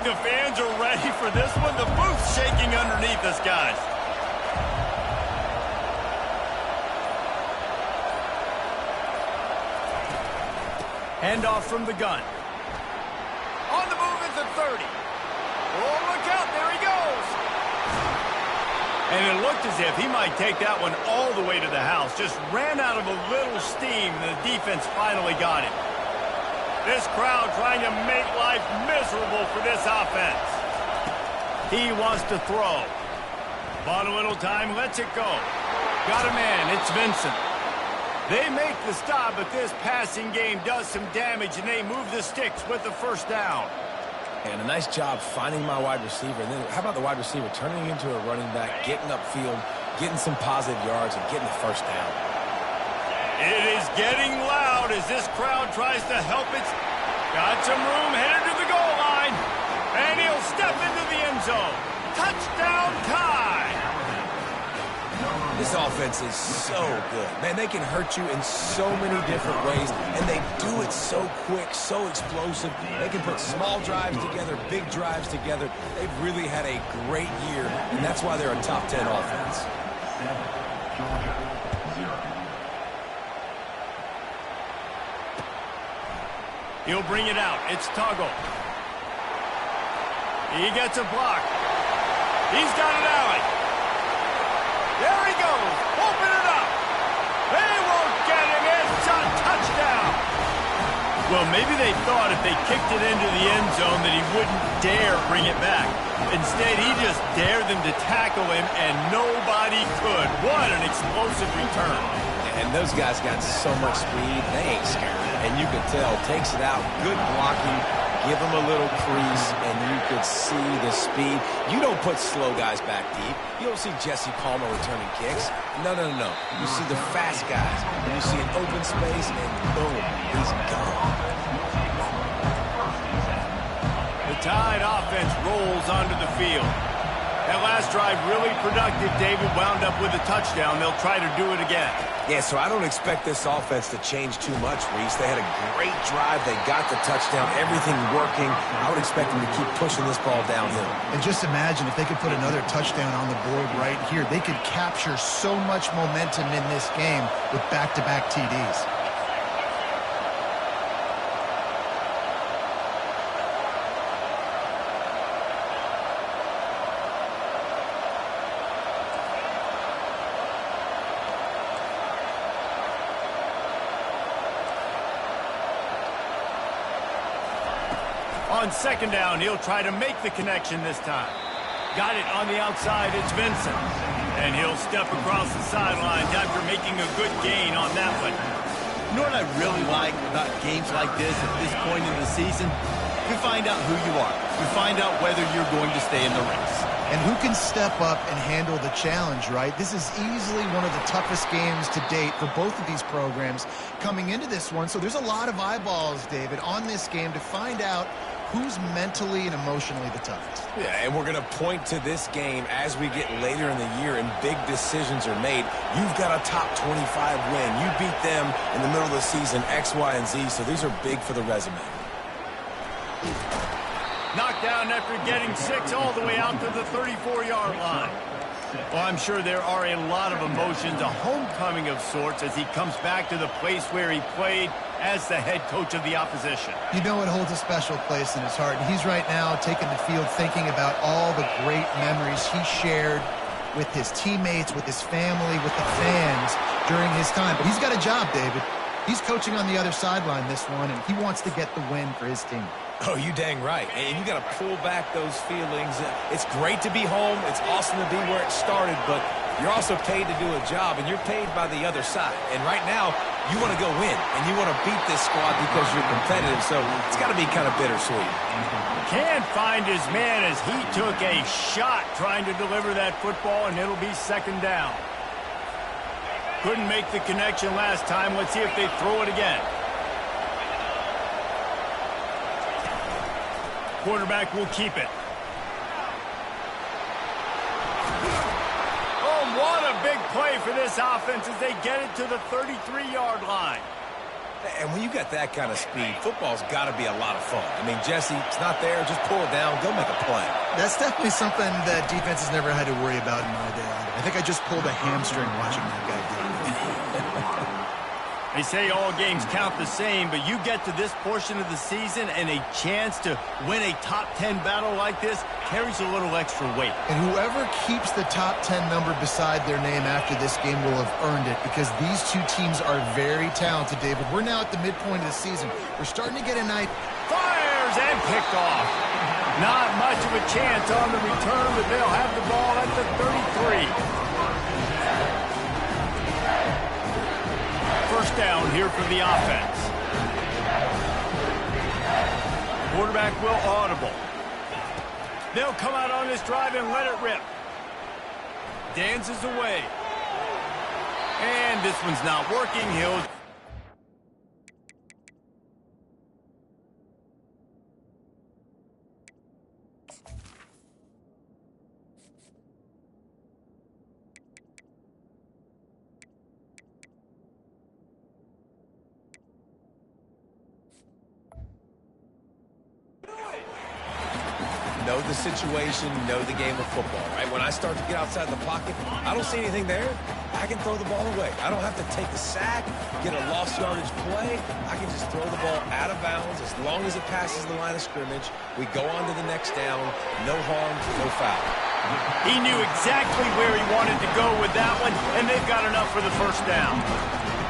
the fans are ready for this one. The booth's shaking underneath us, guys. Handoff from the gun. On the move at the 30. Oh, look out. There he goes. And it looked as if he might take that one all the way to the house. Just ran out of a little steam, and the defense finally got it. This crowd trying to make life miserable for this offense. He wants to throw. Bought a little time, lets it go. Got a man, it's Vincent. They make the stop, but this passing game does some damage, and they move the sticks with the first down. And a nice job finding my wide receiver. And then how about the wide receiver turning into a running back, getting upfield, getting some positive yards, and getting the first down. It is getting loud as this crowd tries to help it. Got some room, headed to the goal line. And he'll step into the end zone. Touchdown tie. This offense is so good. Man, they can hurt you in so many different ways, and they do it so quick, so explosive. They can put small drives together, big drives together. They've really had a great year, and that's why they're a top 10 offense. He'll bring it out. It's Toggle. He gets a block. He's got an alley. There he goes. Open it up. They won't get him. It's a touchdown. Well, maybe they thought if they kicked it into the end zone that he wouldn't dare bring it back. Instead, he just dared them to tackle him, and nobody could. What an explosive return. And those guys got so much speed, they ain't scared. And you can tell, takes it out, good blocking, give them a little crease, and you could see the speed. You don't put slow guys back deep. You don't see Jesse Palmer returning kicks. No. You see the fast guys, and you see an open space, and boom, he's gone. The Tide offense rolls onto the field. That last drive really productive. David wound up with a touchdown. They'll try to do it again. Yeah, so I don't expect this offense to change too much, Reese. They had a great drive. They got the touchdown, everything working. I would expect them to keep pushing this ball downhill. And just imagine if they could put another touchdown on the board right here. They could capture so much momentum in this game with back-to-back TDs. On second down, he'll try to make the connection this time. Got it on the outside, it's Vincent. And he'll step across the sidelines after making a good gain on that one. You know what I really like about games like this at this point in the season? You find out who you are. You find out whether you're going to stay in the race. And who can step up and handle the challenge, right? This is easily one of the toughest games to date for both of these programs coming into this one. So there's a lot of eyeballs, David, on this game to find out who's mentally and emotionally the toughest. Yeah, and we're going to point to this game as we get later in the year and big decisions are made. You've got a top 25 win. You beat them in the middle of the season, X, Y, and Z, so these are big for the resume. Knocked down after getting 6 all the way out to the 34-yard line. Well, I'm sure there are a lot of emotions, a homecoming of sorts as he comes back to the place where he played as the head coach of the opposition. You know it holds a special place in his heart. And he's right now taking the field thinking about all the great memories he shared with his teammates, with his family, with the fans during his time. But he's got a job, David. He's coaching on the other sideline this one, and he wants to get the win for his team. Oh, you dang right. And you got to pull back those feelings. It's great to be home. It's awesome to be where it started, but you're also paid to do a job, and you're paid by the other side. And right now, you want to go win, and you want to beat this squad because you're competitive, so it's got to be kind of bittersweet. Can't find his man as he took a shot trying to deliver that football, and it'll be second down. Couldn't make the connection last time. Let's see if they throw it again. Quarterback will keep it. Oh, what a big play for this offense as they get it to the 33-yard line. And when you got that kind of speed, football's got to be a lot of fun. I mean, Jesse, it's not there. Just pull it down. Go make a play. That's definitely something that defense has never had to worry about in my day either. I think I just pulled a hamstring watching that guy do it. They say all games count the same, but you get to this portion of the season and a chance to win a top 10 battle like this carries a little extra weight. And whoever keeps the top 10 number beside their name after this game will have earned it, because these two teams are very talented, David. We're now at the midpoint of the season. We're starting to get a night. Fires and picked off. Not much of a chance on the return, but they'll have the ball at the 33. First down here for the offense. Quarterback will audible. They'll come out on this drive and let it rip. Dances away. And this one's not working. He'll... Know the situation, know the game of football, right? When I start to get outside the pocket, I don't see anything there. I can throw the ball away. I don't have to take a sack, get a lost yardage play. I can just throw the ball out of bounds as long as it passes the line of scrimmage. We go on to the next down. No harm, no foul. He knew exactly where he wanted to go with that one, and they've got enough for the first down.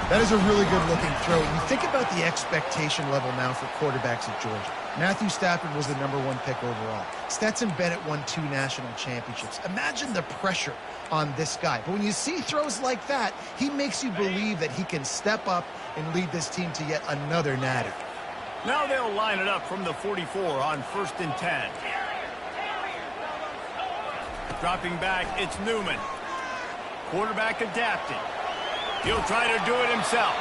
That is a really good-looking throw. You think about the expectation level now for quarterbacks at Georgia. Matthew Stafford was the #1 pick overall. Stetson Bennett won 2 national championships. Imagine the pressure on this guy. But when you see throws like that, he makes you believe that he can step up and lead this team to yet another natty. Now they'll line it up from the 44 on 1st and 10. Dropping back, it's Newman. Quarterback adapting. He'll try to do it himself.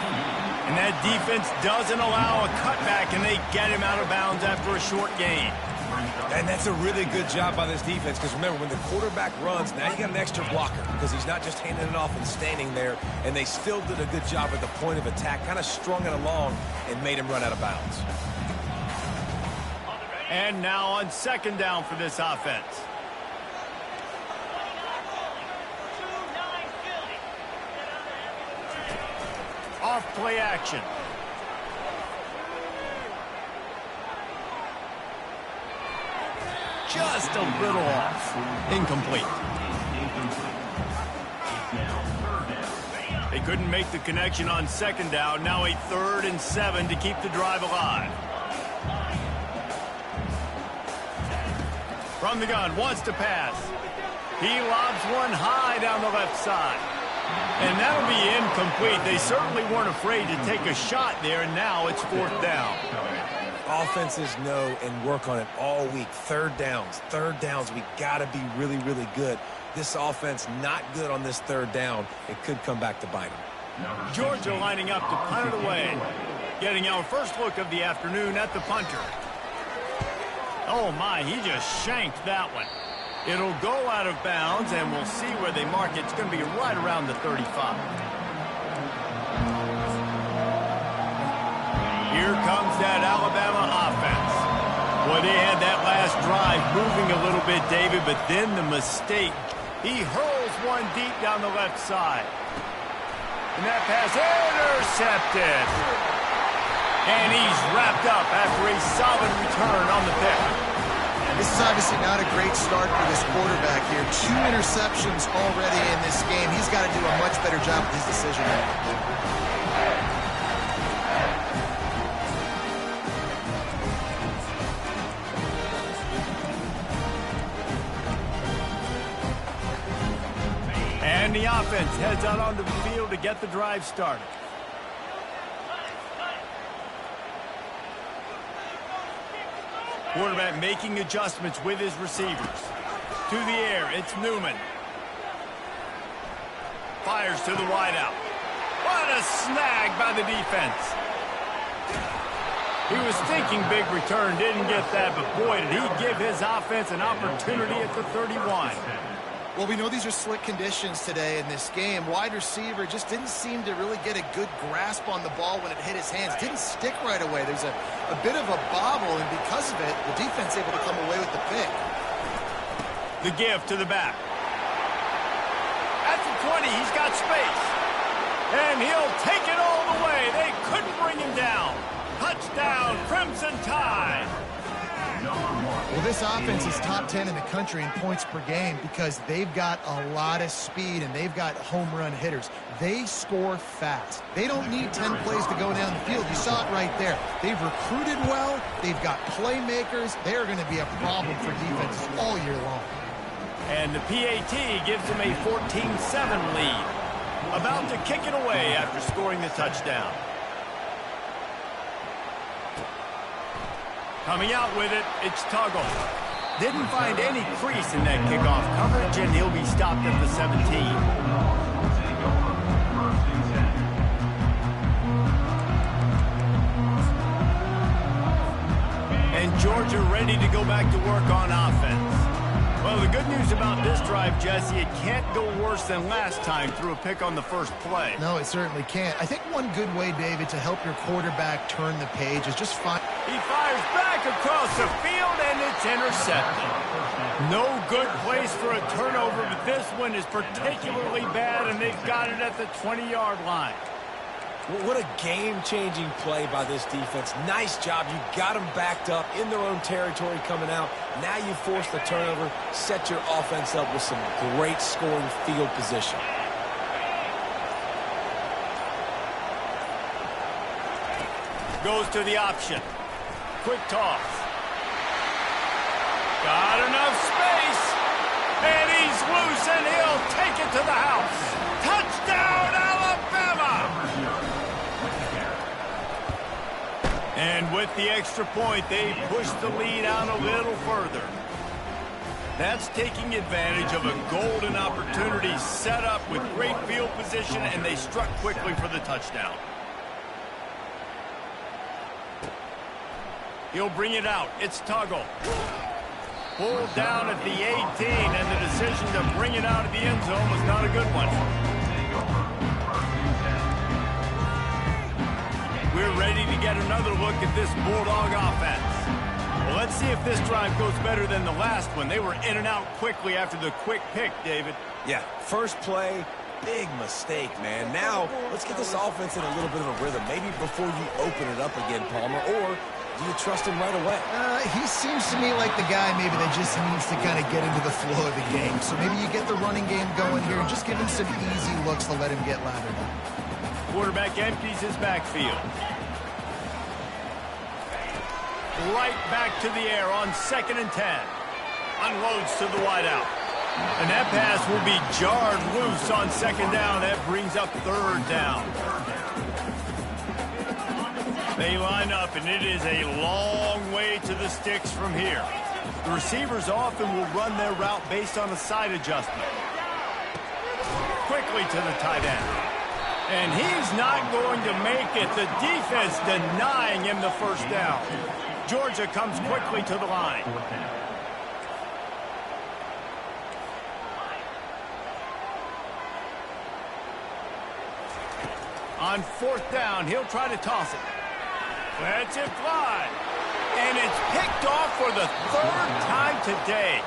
And that defense doesn't allow a cutback, and they get him out of bounds after a short gain. And that's a really good job by this defense, because remember, when the quarterback runs, now you got an extra blocker, because he's not just handing it off and standing there, and they still did a good job at the point of attack, kind of strung it along and made him run out of bounds. And now on 2nd down for this offense. Off play action. Just a little off. Incomplete. They couldn't make the connection on 2nd down. Now a 3rd and 7 to keep the drive alive. From the gun, wants to pass. He lobs one high down the left side. And that'll be incomplete. They certainly weren't afraid to take a shot there, and now it's 4th down. Offenses know and work on it all week. Third downs. We got to be really, really good. This offense not good on this 3rd down. It could come back to bite them. Georgia lining up to punt it away. Getting our first look of the afternoon at the punter. Oh, my, he just shanked that one. It'll go out of bounds, and we'll see where they mark it. It's going to be right around the 35. Here comes that Alabama offense. Boy, they had that last drive moving a little bit, David, but then the mistake. He hurls one deep down the left side. And that pass intercepted. And he's wrapped up after a solid return on the pick. This is obviously not a great start for this quarterback here. 2 interceptions already in this game. He's got to do a much better job with his decision making. And the offense heads out onto the field to get the drive started. Quarterback making adjustments with his receivers. To the air, it's Newman. Fires to the wideout. What a snag by the defense. He was thinking big return, didn't get that, but boy, did he give his offense an opportunity at the 31. Well, we know these are slick conditions today in this game. Wide receiver just didn't seem to really get a good grasp on the ball when it hit his hands. Didn't stick right away. There's a bit of a bobble, and because of it, the defense able to come away with the pick. The give to the back. At the 20, he's got space. And he'll take it all the way. They couldn't bring him down. Touchdown, Crimson Tide. Well, this offense is top 10 in the country in points per game because they've got a lot of speed and they've got home run hitters. They score fast. They don't need 10 plays to go down the field. You saw it right there. They've recruited well. They've got playmakers. They're going to be a problem for defenses all year long. And the PAT gives them a 14-7 lead. About to kick it away after scoring the touchdown. Coming out with it, it's Tuggle. Didn't find any crease in that kickoff coverage, and he'll be stopped at the 17. And Georgia ready to go back to work on offense. Well, the good news about this drive, Jesse, it can't go worse than last time through a pick on the first play. No, it certainly can't. I think one good way, David, to help your quarterback turn the page is just find... He fires back across the field, and it's intercepted. No good place for a turnover, but this one is particularly bad, and they've got it at the 20-yard line. What a game-changing play by this defense. Nice job. You got them backed up in their own territory coming out. Now you force the turnover, set your offense up with some great scoring field position. Goes to the option. Quick toss. Got enough space. And he's loose, and he'll take it to the house. Touchdown, Alabama! And with the extra point, they push the lead out a little further. That's taking advantage of a golden opportunity set up with great field position, and they struck quickly for the touchdown. He'll bring it out. It's Tuggle. Pulled down at the 18, and the decision to bring it out of the end zone was not a good one. We're ready to get another look at this Bulldog offense. Well, let's see if this drive goes better than the last one. They were in and out quickly after the quick pick, David. Yeah, first play, big mistake, man. Now, let's get this offense in a little bit of a rhythm. Maybe before you open it up again, Palmer, or do you trust him right away? He seems to me like the guy maybe that just needs to kind of get into the flow of the game. So maybe you get the running game going here and just give him some easy looks to let him get lathered up. Quarterback empties his backfield. Right back to the air on 2nd and 10. Unloads to the wideout. And that pass will be jarred loose on 2nd down. That brings up 3rd down. They line up, and it is a long way to the sticks from here. The receivers often will run their route based on a side adjustment. Quickly to the tight end. And he's not going to make it. The defense denying him the first down. Georgia comes quickly to the line. On 4th down, he'll try to toss it. Lets it fly. And it's picked off for the 3rd time today.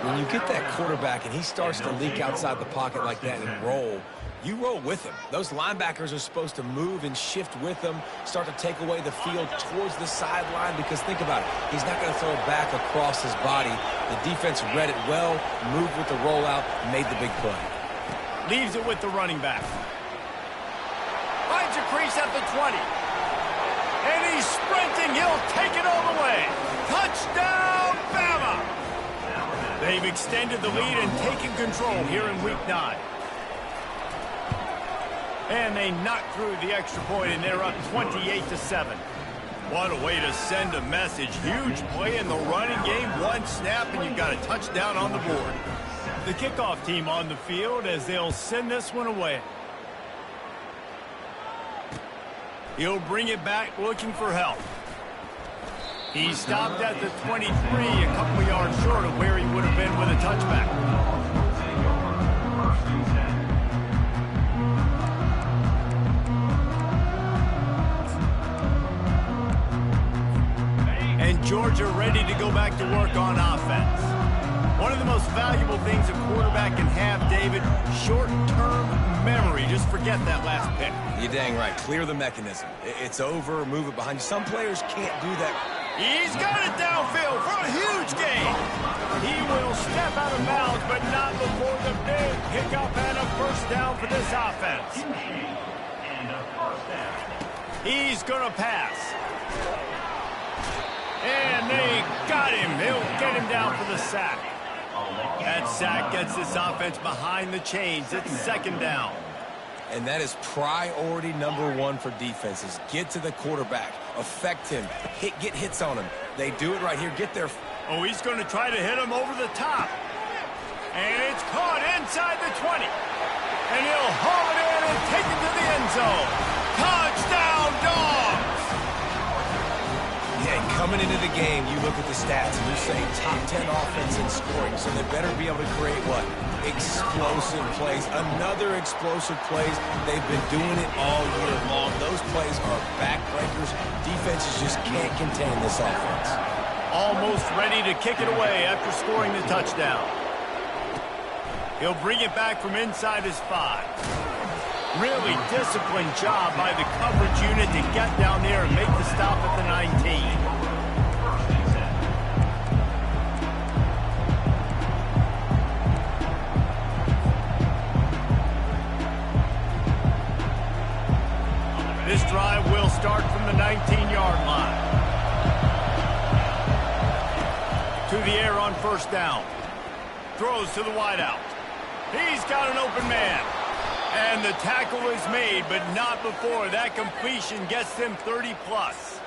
When you get that quarterback and he starts to leak outside the pocket like that and roll, you roll with him. Those linebackers are supposed to move and shift with him, start to take away the field towards the sideline, because think about it. He's not going to throw it back across his body. The defense read it well, moved with the rollout, made the big play. Leaves it with the running back. Finds a crease at the 20. And he's sprinting. He'll take it all the way. Touchdown, Bama! They've extended the lead and taken control here in Week 9. And they knock through the extra point, and they're up 28-7. What a way to send a message. Huge play in the running game. One snap, and you've got a touchdown on the board. The kickoff team on the field as they'll send this one away. He'll bring it back looking for help. He stopped at the 23, a couple yards short of where he would have been with a touchback. Georgia ready to go back to work on offense. One of the most valuable things a quarterback can have, David, short-term memory. Just forget that last pick. You're dang right. Clear the mechanism. It's over, move it behind you. Some players can't do that. He's got it downfield for a huge gain. He will step out of bounds, but not before the big pickup and a first down for this offense. He's going to pass. And they got him. They'll get him down for the sack. That sack gets this offense behind the chains. It's second down. And that is priority number one for defenses. Get to the quarterback. Affect him. Get hits on him. They do it right here. Get there. Oh, he's going to try to hit him over the top. And it's caught inside the 20. And he'll haul it in and take it to the end zone. Touchdown, Dogs! Yeah, coming into the game, you look at the stats and you say top 10 offense in scoring. So they better be able to create what? Explosive plays. Another explosive plays. They've been doing it all year long. Those plays are backbreakers. Defenses just can't contain this offense. Almost ready to kick it away after scoring the touchdown. He'll bring it back from inside his 5. Really disciplined job by the coverage unit to get down there and make the stop at the 19. This drive will start from the 19-yard line. To the air on first down. Throws to the wideout. He's got an open man. And the tackle is made, but not before that completion gets them 30-plus.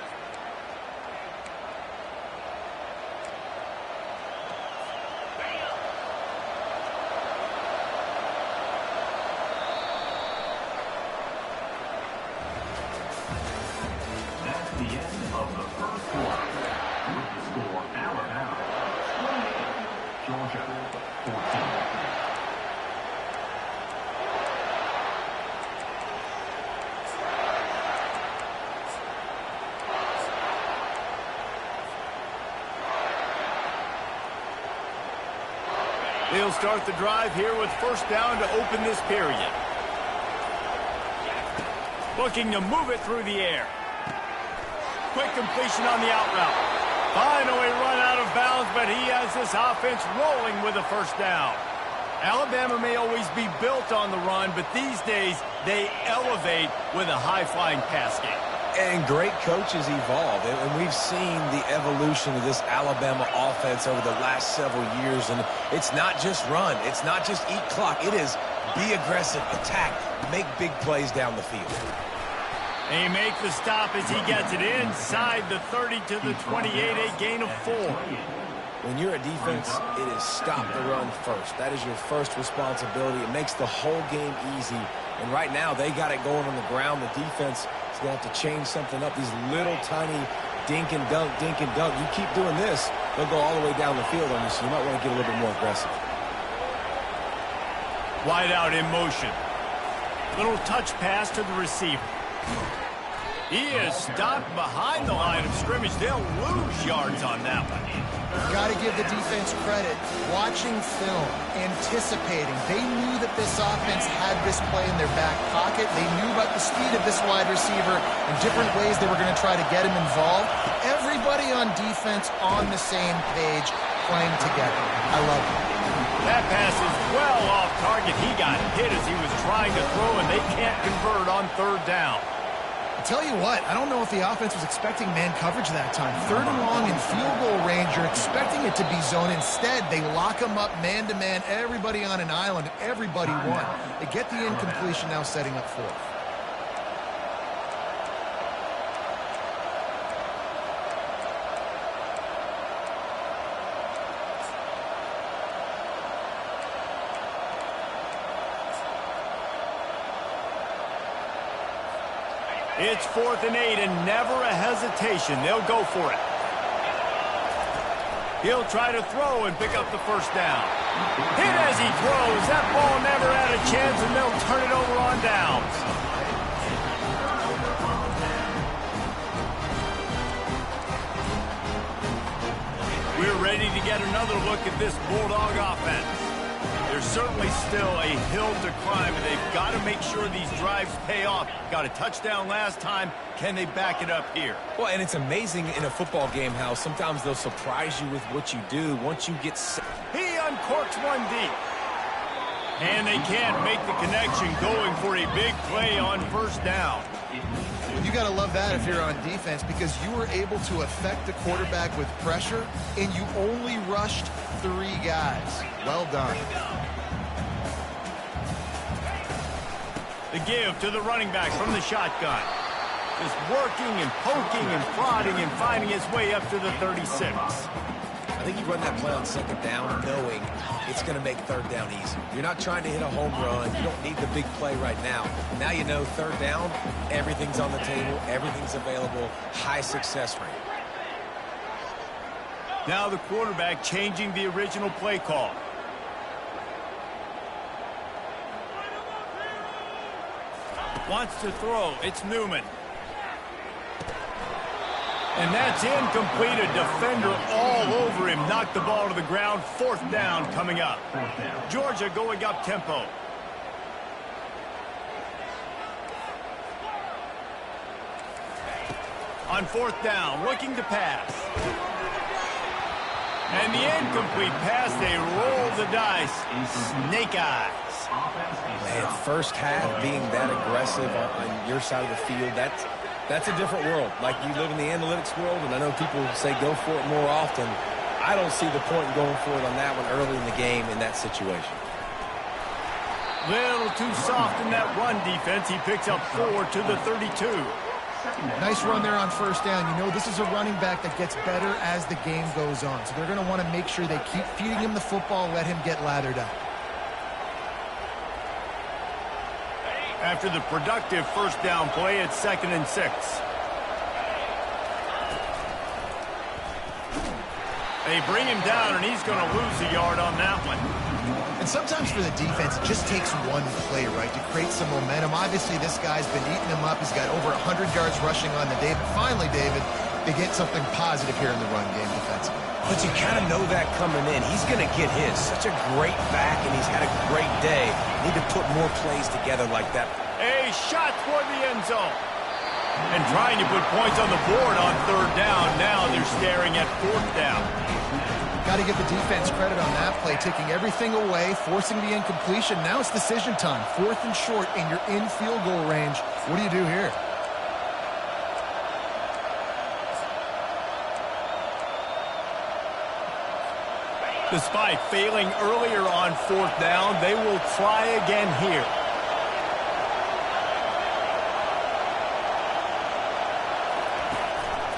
That's the end of the first quarter. With the score, Alabama 28, Georgia 14. They'll start the drive here with first down to open this period. Looking to move it through the air. Quick completion on the out route. Finally run out of bounds, but he has this offense rolling with a first down. Alabama may always be built on the run, but these days they elevate with a high-flying pass game. And great coaches evolve, and we've seen the evolution of this Alabama offense over the last several years, and it's not just run, it's not just eat clock, it is be aggressive, attack, make big plays down the field. They make the stop as he gets it inside the 30 to the 28, a gain of 4. When you're a defense, it is stop the run first. That is your first responsibility. It makes the whole game easy, and right now they got it going on the ground. The defense is going to have to change something up. These little tiny dink and dunk, dink and dunk. You keep doing this, they'll go all the way down the field on you, so you might want to get a little bit more aggressive. Wide out in motion. Little touch pass to the receiver. He is stopped behind the line of scrimmage. They'll lose yards on that one. Got to give the defense credit. Watching film, anticipating. They knew that this offense had this play in their back pocket. They knew about the speed of this wide receiver and different ways they were going to try to get him involved. Everybody on defense on the same page, playing together. I love it. That pass is well off target. He got hit as he was trying to throw, and they can't convert on third down. I'll tell you what, I don't know if the offense was expecting man coverage that time. Third and long in field goal range, you're expecting it to be zone. Instead, they lock them up man-to-man, everybody on an island, everybody won. They get the incompletion, now setting up fourth. It's 4th and 8 and never a hesitation. They'll go for it. He'll try to throw and pick up the first down. Hit as he throws. That ball never had a chance, and they'll turn it over on downs. We're ready to get another look at this Bulldog offense. There's certainly still a hill to climb, and they've got to make sure these drives pay off. Got a touchdown last time. Can they back it up here? Well, and it's amazing in a football game how sometimes they'll surprise you with what you do once you get set. He uncorks one deep. And they can't make the connection, going for a big play on first down. You got to love that if you're on defense, because you were able to affect the quarterback with pressure, and you only rushed 3 guys. Well done. The give to the running back from the shotgun. Just working and poking and prodding and finding his way up to the 36. I think you run that play on second down knowing it's going to make third down easy. You're not trying to hit a home run. You don't need the big play right now. Now you know third down, everything's on the table, everything's available, high success rate. Now the quarterback changing the original play call. Wants to throw. It's Newman. And that's incomplete. A defender all over him. Knocked the ball to the ground. Fourth down coming up. Georgia going up tempo. On fourth down, looking to pass. And the incomplete pass, they roll the dice. Snake eyes. Man, first half being that aggressive on your side of the field, that's a different world. Like, you live in the analytics world, and I know people say go for it more often. I don't see the point in going for it on that one early in the game in that situation. Little too soft in that run defense. He picks up 4 to the 32. Nice run there on first down. You know, this is a running back that gets better as the game goes on. So they're going to want to make sure they keep feeding him the football, let him get lathered up. After the productive first down play, it's 2nd and 6. They bring him down, and he's going to lose a yard on that one. And sometimes for the defense, it just takes one play, right, to create some momentum. Obviously, this guy's been eating him up. He's got over 100 yards rushing on the day. But finally, David, they get something positive here in the run game defensively. But you kind of know that coming in. He's going to get his. Such a great back, and he's had a great day. Need to put more plays together like that. A shot toward the end zone. And trying to put points on the board on third down. Now they're staring at fourth down. Got to give the defense credit on that play, taking everything away, forcing the incompletion. Now it's decision time. 4th and short, and you're in field goal range. What do you do here? Despite failing earlier on fourth down, they will try again here.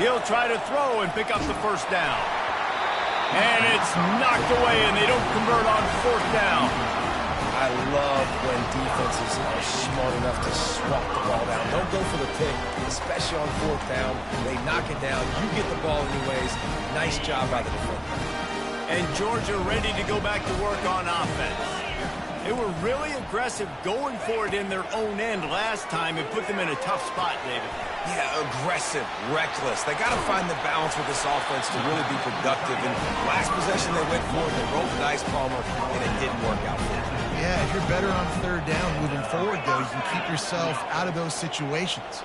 He'll try to throw and pick up the first down. And it's knocked away, and they don't convert on fourth down. I love when defenses are smart enough to swat the ball down. Don't go for the pick, especially on fourth down. They knock it down. You get the ball anyways. Nice job by the defender. And Georgia ready to go back to work on offense. They were really aggressive going for it in their own end last time and put them in a tough spot, David. Yeah, aggressive, reckless. They got to find the balance with this offense to really be productive. And last possession they went for it, they rolled the dice, Palmer, and it didn't work out for them. Yeah, if you're better on third down moving forward, though, you can keep yourself out of those situations.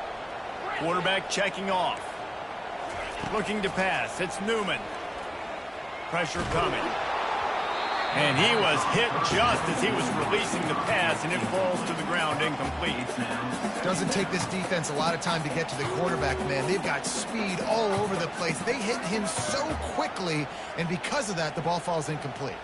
Quarterback checking off. Looking to pass. It's Newman. Pressure coming. And he was hit just as he was releasing the pass, and it falls to the ground incomplete. Doesn't take this defense a lot of time to get to the quarterback, man. They've got speed all over the place. They hit him so quickly, and because of that, the ball falls incomplete.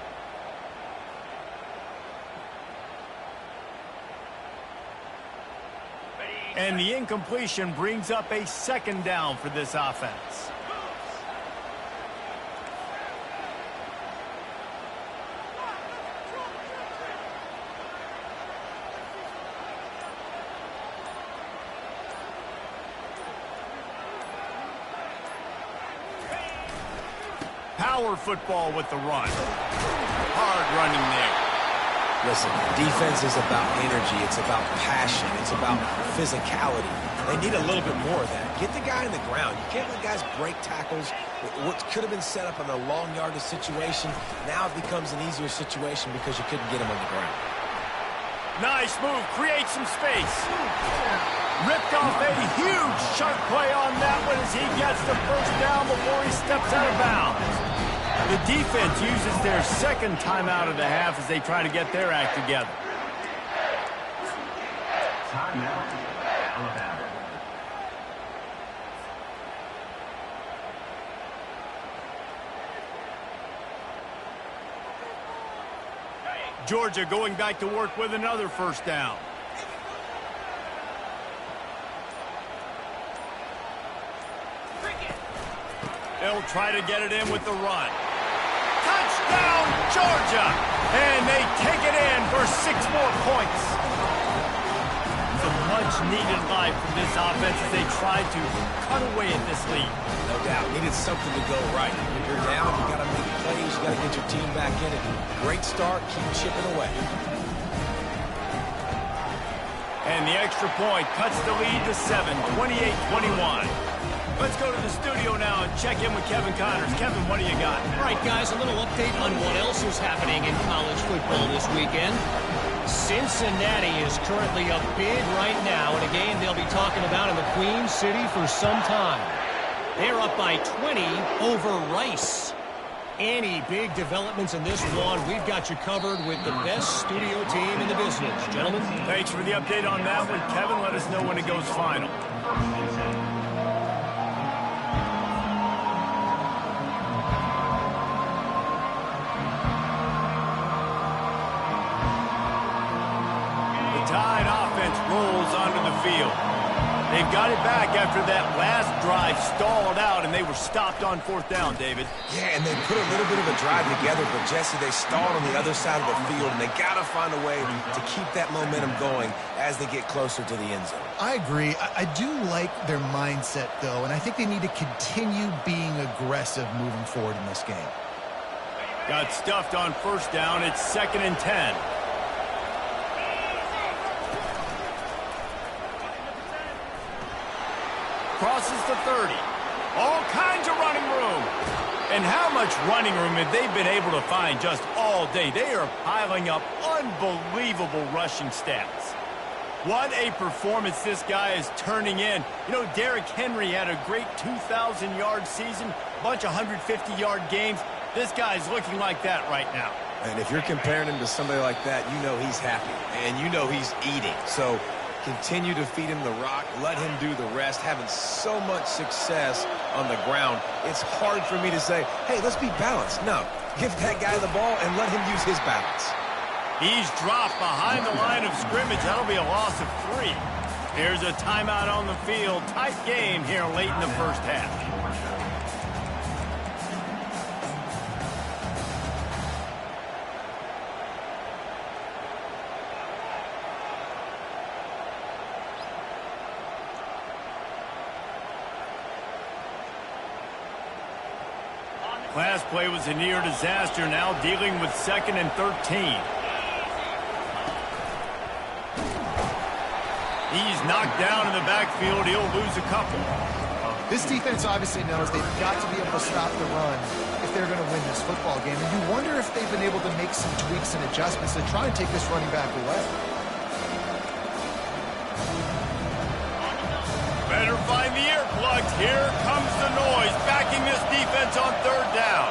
And the incompletion brings up a 2nd down for this offense. Power football with the run. Hard running there. Listen, defense is about energy. It's about passion. It's about physicality. They need a little bit more of that. Get the guy in the ground. You can't let guys break tackles. What could have been set up in a long yardage situation, now it becomes an easier situation because you couldn't get him on the ground. Nice move. Create some space. Ripped off a huge chunk play on that one as he gets the first down before he steps out of bounds. The defense uses their second timeout of the half as they try to get their act together. Timeout, Alabama. Georgia going back to work with another first down. They'll try to get it in with the run. Touchdown, Georgia! And they take it in for 6 more points. It's a much-needed life from this offense as they try to cut away at this lead. No doubt. Needed something to go right. If you're down, you got to make plays. You got to get your team back in it. Great start. Keep chipping away. And the extra point cuts the lead to 7, 28-21. Let's go to the studio now and check in with Kevin Connors. Kevin, what do you got? All right, guys, a little update on what else is happening in college football this weekend. Cincinnati is currently up big right now in a game they'll be talking about in the Queen City for some time. They're up by 20 over Rice. Any big developments in this one, we've got you covered with the best studio team in the business. Gentlemen. Thanks for the update on that one, Kevin. Let us know when it goes final. The Tide offense rolls onto the field. They've got it back after that last drive stalled out, and they were stopped on 4th down, David. Yeah, and they put a little bit of a drive together, but, Jesse, they stalled on the other side of the field, and they got to find a way to keep that momentum going as they get closer to the end zone. I agree. I do like their mindset, though, and I think they need to continue being aggressive moving forward in this game. Got stuffed on 1st down. It's 2nd and 10. Crosses the 30. All kinds of running room. And how much running room have they been able to find just all day? They are piling up unbelievable rushing stats. What a performance this guy is turning in. You know, Derrick Henry had a great 2,000-yard season, bunch of 150-yard games. This guy's looking like that right now. And if you're comparing him to somebody like that, you know he's happy, and you know he's eating. So continue to feed him the rock, let him do the rest, having so much success on the ground. It's hard for me to say, hey, let's be balanced. No, give that guy the ball and let him use his balance. He's dropped behind the line of scrimmage. That'll be a loss of 3. Here's a timeout on the field. Tight game here late in the first half. Last play was a near disaster, now dealing with 2nd and 13. He's knocked down in the backfield. He'll lose a couple. This defense obviously knows they've got to be able to stop the run if they're going to win this football game. And you wonder if they've been able to make some tweaks and adjustments to try and take this running back away. Better find the earplugs. Here comes the noise, backing this defense on 3rd down.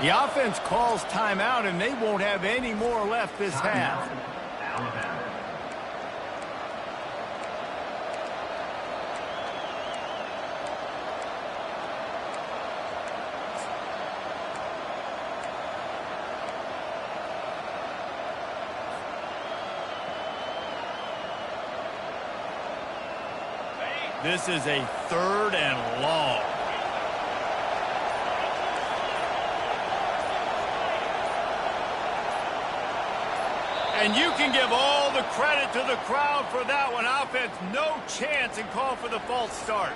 The offense calls timeout, and they won't have any more left this half. Alabama. This is a 3rd and long. And you can give all the credit to the crowd for that one. Offense, no chance, and call for the false start.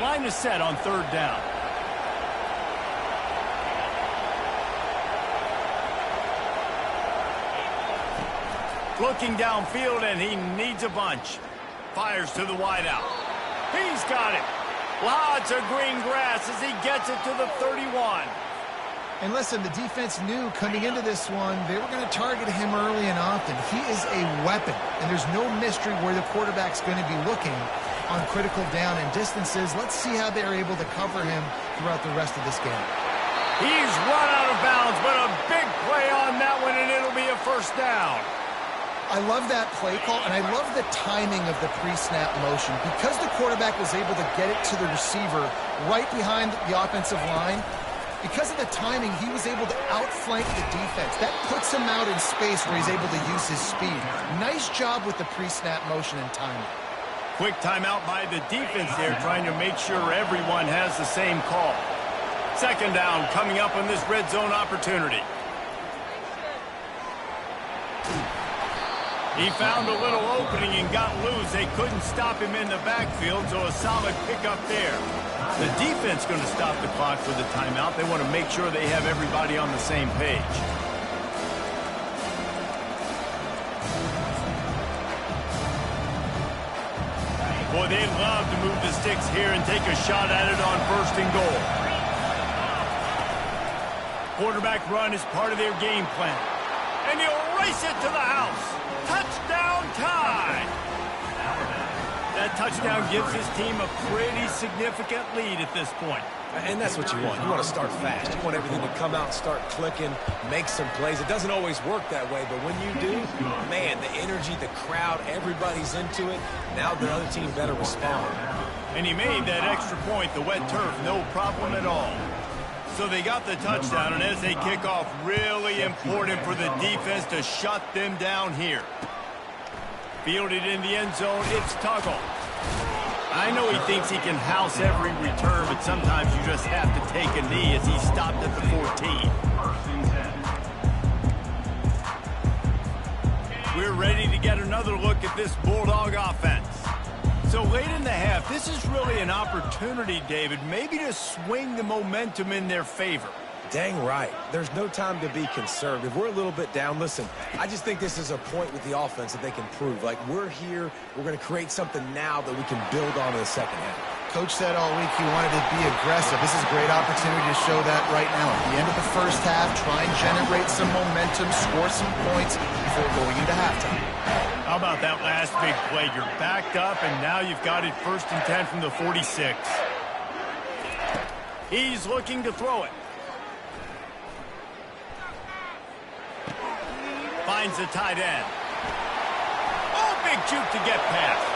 Line is set on third down. Looking downfield, and he needs a bunch. Fires to the wideout. He's got it. Lots of green grass as he gets it to the 31. And listen, the defense knew coming into this one, they were going to target him early and often. He is a weapon, and there's no mystery where the quarterback's going to be looking on critical down and distances. Let's see how they're able to cover him throughout the rest of this game. He's run out of bounds, but a big play on that one, and it'll be a first down. I love that play call, and I love the timing of the pre-snap motion. Because the quarterback was able to get it to the receiver right behind the offensive line, because of the timing, he was able to outflank the defense. That puts him out in space where he's able to use his speed. Nice job with the pre-snap motion and timing. Quick timeout by the defense there, trying to make sure everyone has the same call. Second down coming up on this red zone opportunity. He found a little opening and got loose. They couldn't stop him in the backfield, so a solid pickup there. The defense going to stop the clock for the timeout. They want to make sure they have everybody on the same page. Boy, they'd love to move the sticks here and take a shot at it on first and goal. Quarterback run is part of their game plan. And he'll race it to the house. Touchdown time! That touchdown gives his team a pretty significant lead at this point. And that's what you want. You want to start fast. You want everything to come out and start clicking, make some plays. It doesn't always work that way, but when you do, man, the energy, the crowd, everybody's into it. Now the other team better respond. And he made that extra point, the wet turf, no problem at all. So they got the touchdown, and as they kick off, really important for the defense to shut them down here. Fielded in the end zone, it's Tuggle. I know he thinks he can house every return, but sometimes you just have to take a knee as he stopped at the 14. We're ready to get another look at this Bulldog offense. So late in the half, this is really an opportunity, David, maybe to swing the momentum in their favor. Dang right. There's no time to be conservative. We're a little bit down. Listen, I just think this is a point with the offense that they can prove. Like, we're here. We're going to create something now that we can build on in the second half. Coach said all week he wanted to be aggressive. This is a great opportunity to show that right now. At the end of the first half, try and generate some momentum, score some points before going into halftime. How about that last big play? You're backed up, and now you've got it 1st and 10 from the 46. He's looking to throw it. Finds the tight end. Oh, big juke to get past.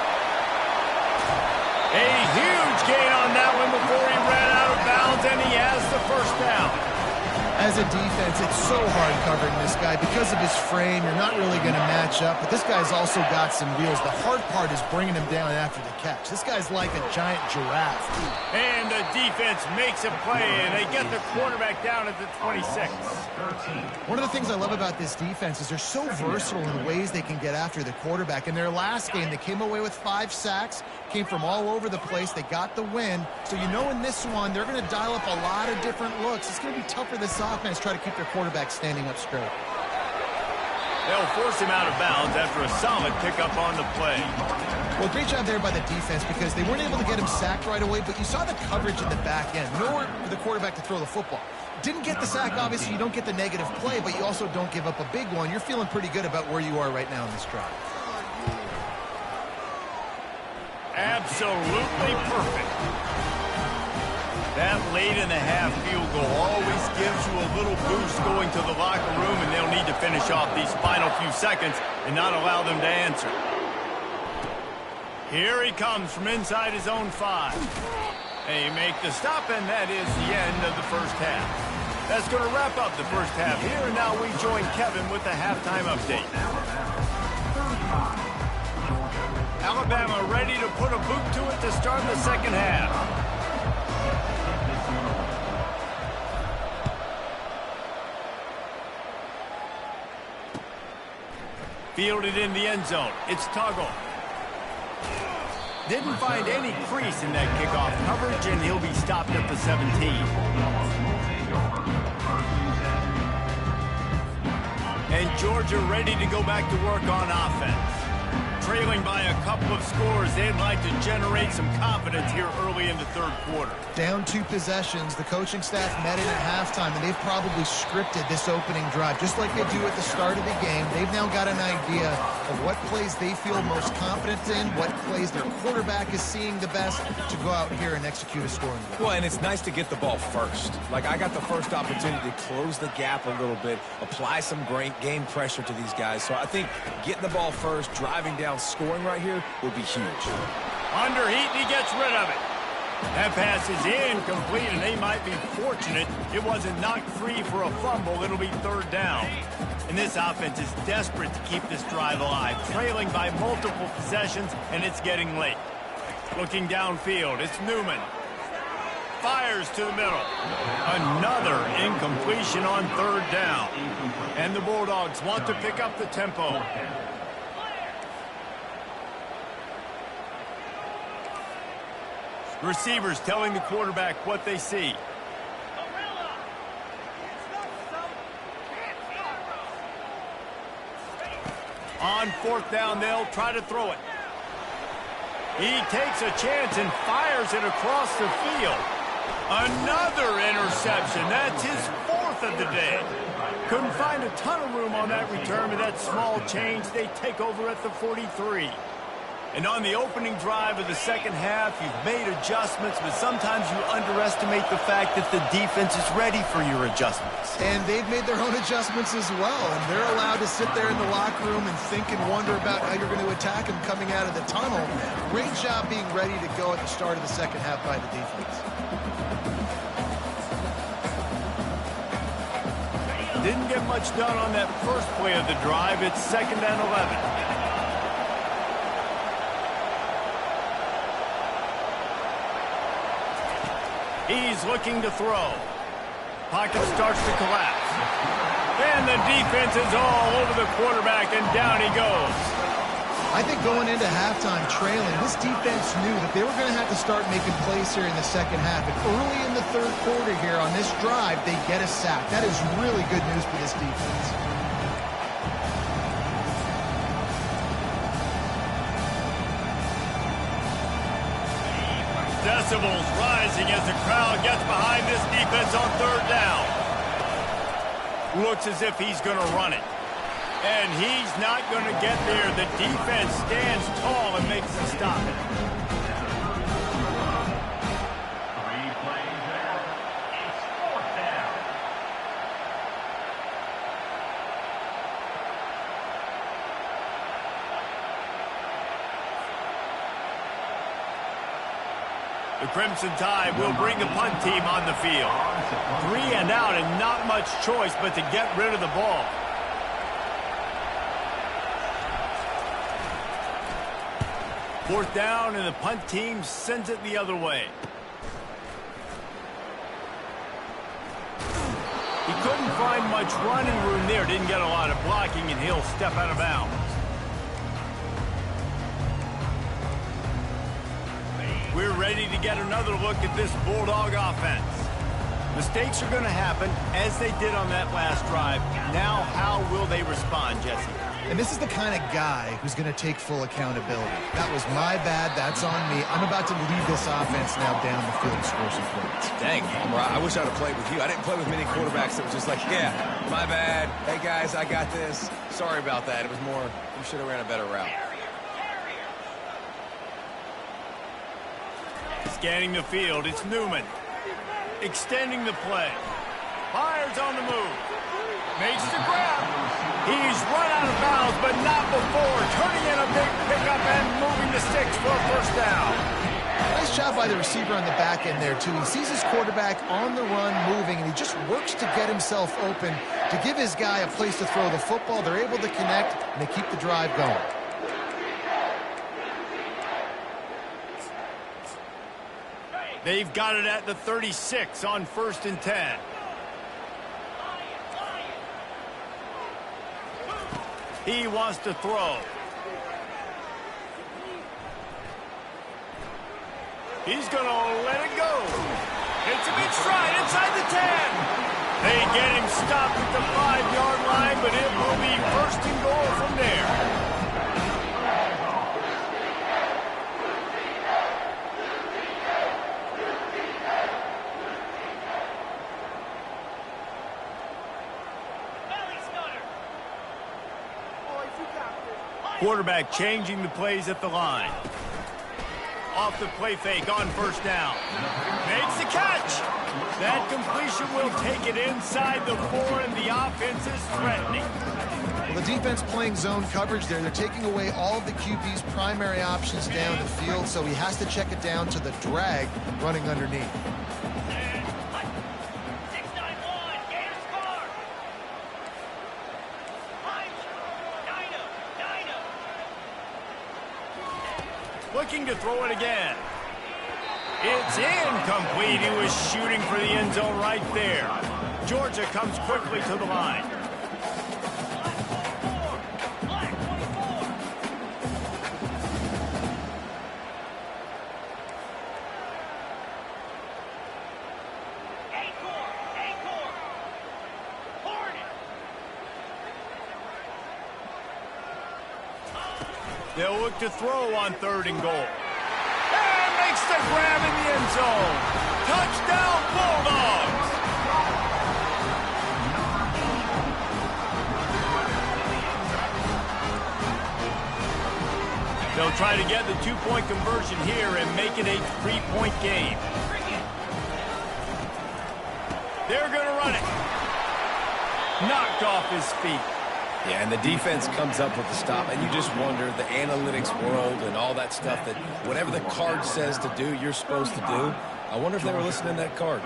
A huge gain on that one before he ran out of bounds, and he has the first down. As a defense, it's so hard covering this guy. Because of his frame, you're not really going to match up, but this guy's also got some wheels. The hard part is bringing him down after the catch. This guy's like a giant giraffe. And the defense makes a play, and they get the quarterback down at the 26. One of the things I love about this defense is they're so versatile in the ways they can get after the quarterback. In their last game, they came away with 5 sacks, came from all over the place. They got the win. So you know in this one, they're going to dial up a lot of different looks. It's going to be tough for this offense try to keep their quarterback standing up straight. They'll force him out of bounds after a solid pickup on the play. Well, great job there by the defense because they weren't able to get him sacked right away, but you saw the coverage in the back end. Nowhere for the quarterback to throw the football. Didn't get the sack, obviously. You don't get the negative play, but you also don't give up a big one. You're feeling pretty good about where you are right now in this drive. Absolutely perfect. That late in the half field goal always gives you a little boost going to the locker room, and they'll need to finish off these final few seconds and not allow them to answer. Here he comes from inside his own 5. They make the stop, and that is the end of the first half. That's going to wrap up the first half here, and now we join Kevin with the halftime update. Alabama ready to put a boot to it to start the second half. Fielded in the end zone. It's Tuggle. Didn't find any crease in that kickoff coverage, and he'll be stopped at the 17. And Georgia ready to go back to work on offense. Trailing by a couple of scores, they'd like to generate some confidence here early in the third quarter. Down 2 possessions, the coaching staff met in at halftime, and they've probably scripted this opening drive. Just like they do at the start of the game, they've now got an idea of what plays they feel most confident in, what plays their quarterback is seeing the best to go out here and execute a scoring drive. Well, and it's nice to get the ball first. Like, I got the first opportunity to close the gap a little bit, apply some great game pressure to these guys. So I think getting the ball first, driving down, scoring right here would be huge. Underheat, and he gets rid of it. That pass is incomplete, and they might be fortunate it wasn't knocked free for a fumble. It'll be third down. And this offense is desperate to keep this drive alive, trailing by multiple possessions, and it's getting late. Looking downfield, it's Newman. Fires to the middle. Another incompletion on third down. And the Bulldogs want to pick up the tempo. Receivers telling the quarterback what they see. On fourth down, they'll try to throw it. He takes a chance and fires it across the field. Another interception. That's his 4th of the day. Couldn't find a ton of room on that return with that small change. They take over at the 43. And on the opening drive of the second half, you've made adjustments, but sometimes you underestimate the fact that the defense is ready for your adjustments. And they've made their own adjustments as well, and they're allowed to sit there in the locker room and think and wonder about how you're going to attack them coming out of the tunnel. Great job being ready to go at the start of the second half by the defense. Didn't get much done on that first play of the drive. It's 2nd and 11. He's looking to throw. Pocket starts to collapse. And the defense is all over the quarterback, and down he goes. I think going into halftime trailing, this defense knew that they were going to have to start making plays here in the second half. And early in the third quarter here on this drive, they get a sack. That is really good news for this defense. Decibels rising as the crowd gets behind this defense on third down. Looks as if he's going to run it. And he's not going to get there. The defense stands tall and makes a stop. 3 plays there. It's 4th down. The Crimson Tide will bring the punt team on the field. 3 and out and not much choice but to get rid of the ball. Fourth down, and the punt team sends it the other way. He couldn't find much running room there. Didn't get a lot of blocking, and he'll step out of bounds. We're ready to get another look at this Bulldog offense. Mistakes are going to happen, as they did on that last drive. Now, how will they respond, Jesse? And this is the kind of guy who's going to take full accountability. That was my bad. That's on me. I'm about to lead this offense now down the field and score some points. Dang, I wish I'd have played with you. I didn't play with many quarterbacks that were just like, yeah, my bad. Hey, guys, I got this. Sorry about that. It was more, you should have ran a better route. Scanning the field, it's Newman. Extending the play. Fires on the move. Makes the grab. He's run out of bounds, but not before. Turning in a big pickup and moving the sticks for a first down. Nice job by the receiver on the back end there, too. He sees his quarterback on the run moving, and he just works to get himself open to give his guy a place to throw the football. They're able to connect, and they keep the drive going. They've got it at the 36 on 1st and 10. He wants to throw. He's going to let it go. It's a big stride inside the 10. They get him stopped at the 5-yard line, but it will be first and goal from there. Quarterback changing the plays at the line. Off the play fake on first down. Makes the catch. That completion will take it inside the 4, and the offense is threatening. Well, the defense playing zone coverage there. They're taking away all of the QB's primary options down the field, so he has to check it down to the drag running underneath. Looking to throw it again. It's incomplete. He was shooting for the end zone right there. Georgia comes quickly to the line. They'll look to throw on 3rd and goal. And makes the grab in the end zone. Touchdown, Bulldogs! They'll try to get the 2-point conversion here and make it a 3-point game. They're going to run it. Knocked off his feet. Yeah, and the defense comes up with the stop, and you just wonder, the analytics world and all that stuff, that whatever the card says to do, you're supposed to do. I wonder if they were listening to that card.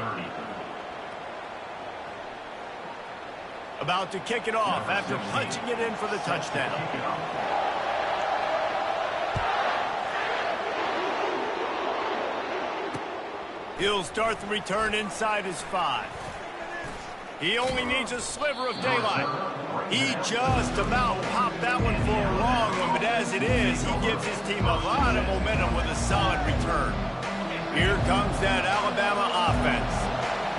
About to kick it off after punching it in for the touchdown. He'll start the return inside his 5. He only needs a sliver of daylight. He just about popped that one for a long one, but as it is, he gives his team a lot of momentum with a solid return. Here comes that Alabama offense.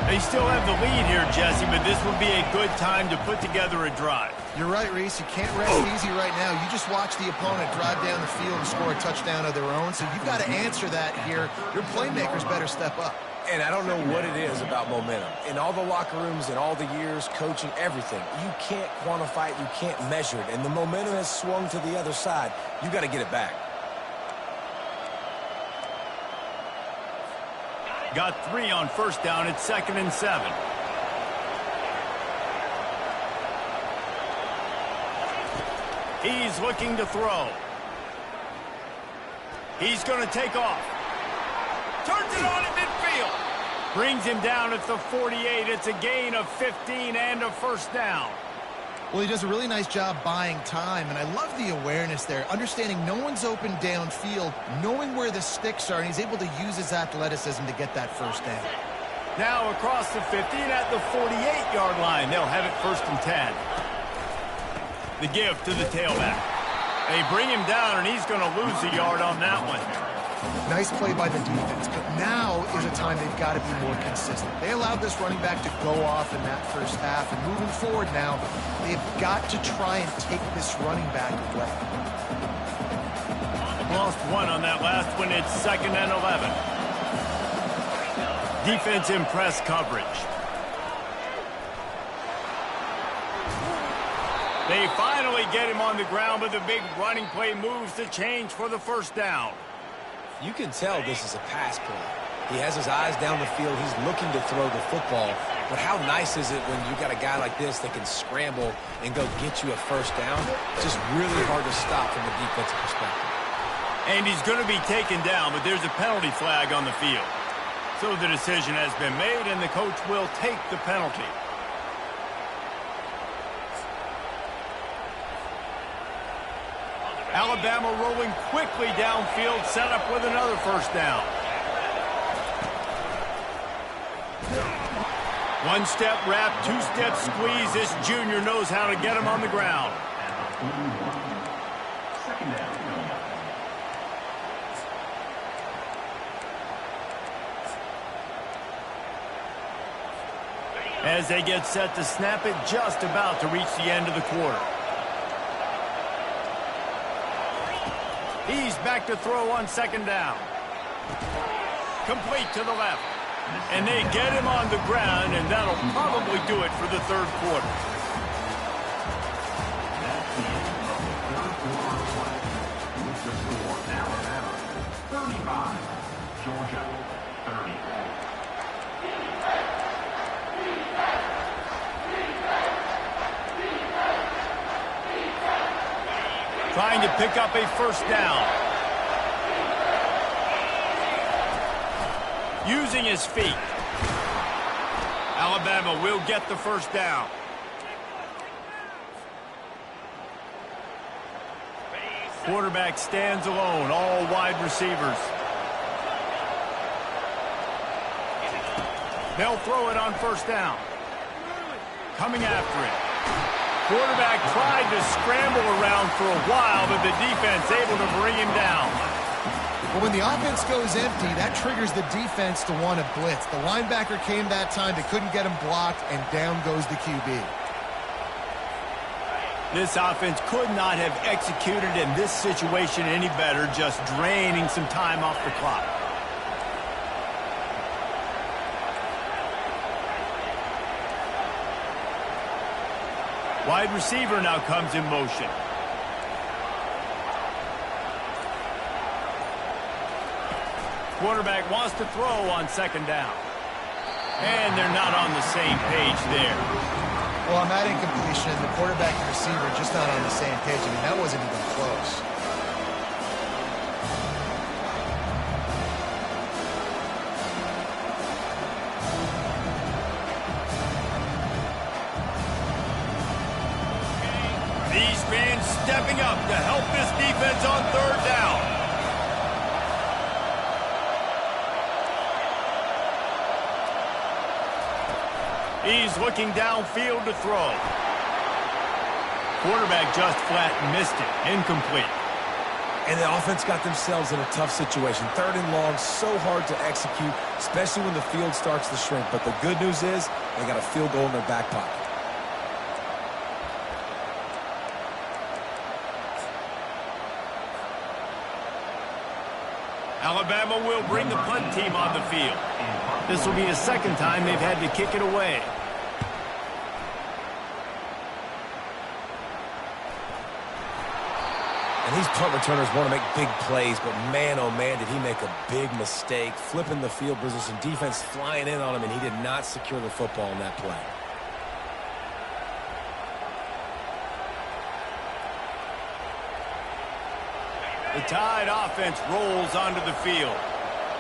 They still have the lead here, Jesse, but this would be a good time to put together a drive. You're right, Reese. You can't rest easy right now. You just watch the opponent drive down the field and score a touchdown of their own, so you've got to answer that here. Your playmakers better step up. And I don't know what it is about momentum. In all the locker rooms, in all the years, coaching, everything, you can't quantify it, you can't measure it. And the momentum has swung to the other side. You got to get it back. Got 3 on first down. It's 2nd and 7. He's looking to throw. He's going to take off. Turns it on at midfield. Brings him down at the 48. It's a gain of 15 and a first down. Well, he does a really nice job buying time, and I love the awareness there, understanding no one's open downfield, knowing where the sticks are, and he's able to use his athleticism to get that first down. Now across the 50 and at the 48-yard line. They'll have it 1st and 10. The give to the tailback. They bring him down, and he's going to lose a yard on that one. Nice play by the defense, but now is a time they've got to be more consistent. They allowed this running back to go off in that first half, and moving forward now, they've got to try and take this running back away. Lost 1 on that last one. It's 2nd and 11. Defense in press coverage. They finally get him on the ground, but the big running play moves the change for the first down. You can tell this is a pass play. He has his eyes down the field. He's looking to throw the football. But how nice is it when you got a guy like this that can scramble and go get you a first down? It's just really hard to stop from a defensive perspective. And he's going to be taken down, but there's a penalty flag on the field. So the decision has been made, and the coach will take the penalty. Alabama rolling quickly downfield, set up with another first down. One-step wrap, two-step squeeze. This junior knows how to get him on the ground. Second down. As they get set to snap it, just about to reach the end of the quarter. He's back to throw on second down. Complete to the left. And they get him on the ground, and that'll probably do it for the third quarter. That's the end of the third quarter of play. With the score, Alabama 35, Georgia 30. Trying to pick up a first down. Using his feet. Alabama will get the first down. Quarterback stands alone, all wide receivers. They'll throw it on first down. Coming after it. Quarterback tried to scramble around for a while, but the defense able to bring him down. Well, when the offense goes empty, that triggers the defense to want to blitz. The linebacker came that time, they couldn't get him blocked, and down goes the QB. This offense could not have executed in this situation any better, just draining some time off the clock. Wide receiver now comes in motion. Quarterback wants to throw on second down. And they're not on the same page there. Well, on that incompletion, the quarterback and receiver just not on the same page. I mean, that wasn't even close. These fans stepping up to help this defense on third down. He's looking downfield to throw. Quarterback just flat missed it. Incomplete. And the offense got themselves in a tough situation. Third and long, so hard to execute, especially when the field starts to shrink. But the good news is they got a field goal in their back pocket. Alabama will bring the punt team on the field. This will be the second time they've had to kick it away. And these punt returners want to make big plays, but man, oh man, did he make a big mistake. Flipping the field position, defense flying in on him, and he did not secure the football in that play. The Tide offense rolls onto the field.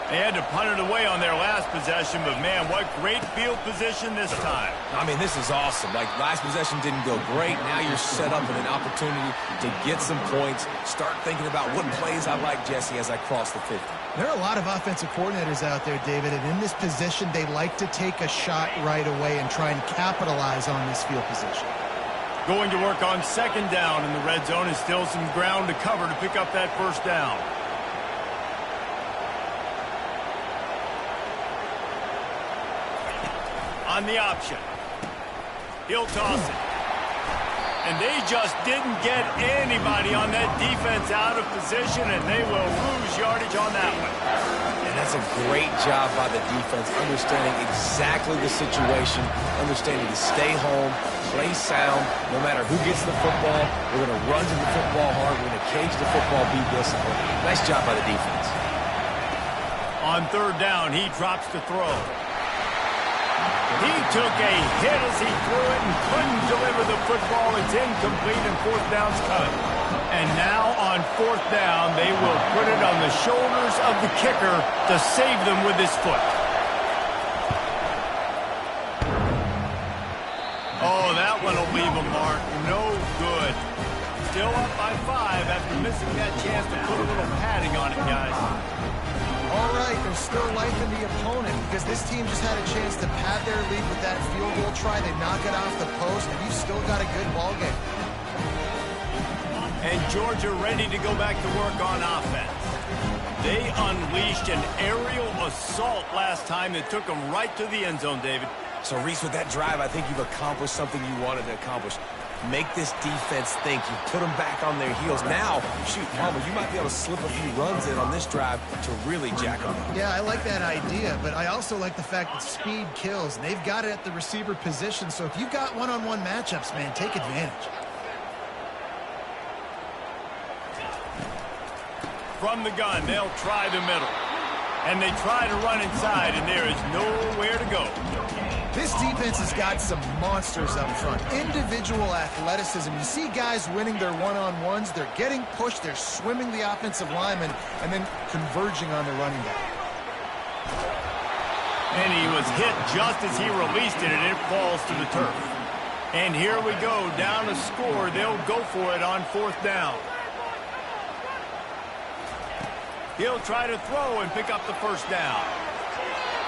They had to punt it away on their last possession, but man, what great field position this time. I mean, this is awesome. Like, last possession didn't go great. Now you're set up in an opportunity to get some points. Start thinking about what plays I like, Jesse, as I cross the 50. There are a lot of offensive coordinators out there, David, and in this position, they like to take a shot right away and try and capitalize on this field position. Going to work on second down in the red zone, and still some ground to cover to pick up that first down. On the option. He'll toss it. And they just didn't get anybody on that defense out of position, and they will lose yardage on that one. And that's a great job by the defense, understanding exactly the situation, understanding to stay home, play sound, no matter who gets the football. We're going to run to the football hard. We're going to cage the football, be disciplined. Nice job by the defense. On third down, he drops to throw. He took a hit as he threw it and couldn't deliver the football. It's incomplete and fourth down's cut. And now on fourth down, they will put it on the shoulders of the kicker to save them with his foot. Oh, that one will leave a mark. No good. Still up by 5 after missing that chance to put a little padding on it, guys. All right, there's still life in the opponent because this team just had a chance to pad their lead with that field goal try. They knock it off the post, and you've still got a good ball game. And Georgia ready to go back to work on offense. They unleashed an aerial assault last time that took them right to the end zone, David. So, Reese, with that drive, I think you've accomplished something you wanted to accomplish. Make this defense think. You put them back on their heels. Now, shoot, Palmer, you might be able to slip a few runs in on this drive to really jack them up. Yeah, I like that idea, but I also like the fact that speed kills. And they've got it at the receiver position, so if you've got one-on-one matchups, man, take advantage. From the gun, they'll try the middle. And they try to run inside, and there is nowhere to go. This defense has got some monsters up front. Individual athleticism. You see guys winning their one-on-ones. They're getting pushed. They're swimming the offensive lineman and then converging on the running back. And he was hit just as he released it, and it falls to the turf. And here we go, down a score. They'll go for it on 4th down. He'll try to throw and pick up the first down.